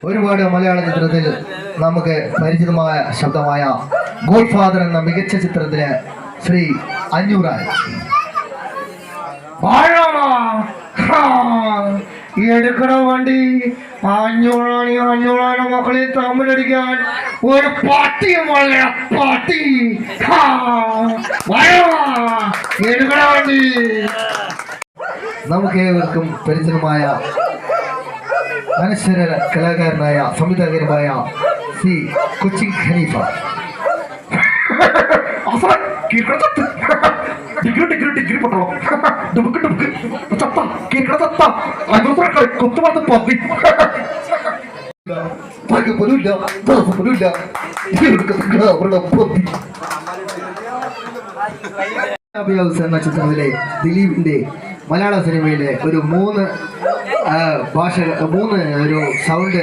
ഒരുപാട് മലയാള ചിത്രത്തിൽ നമുക്ക് പരിചിതമായ ശബ്ദമായ ഗോഡ് ഫാദർ എന്ന മികച്ച ചിത്രത്തിന് ശ്രീ അഞ്ഞൂറായി എടുക്കണ വണ്ടി അഞ്ഞൂറാണ് മക്കളെ തമ്മിലടിക്കാൻ ഒരു പാട്ടിയും പാട്ടി എടുക്കണ വണ്ടി. നമുക്ക് ഏവർക്കും പരിചിതമായ അനശ്വര കലാകാരനായ സംവിധായകനുമായ സി കൊച്ചിൻ ഖലീഫ. എന്ന ചിത്രത്തിലെ ദിലീപിന്റെ മലയാള സിനിമയിലെ ഒരു മൂന്ന് ഒരു സൗണ്ട്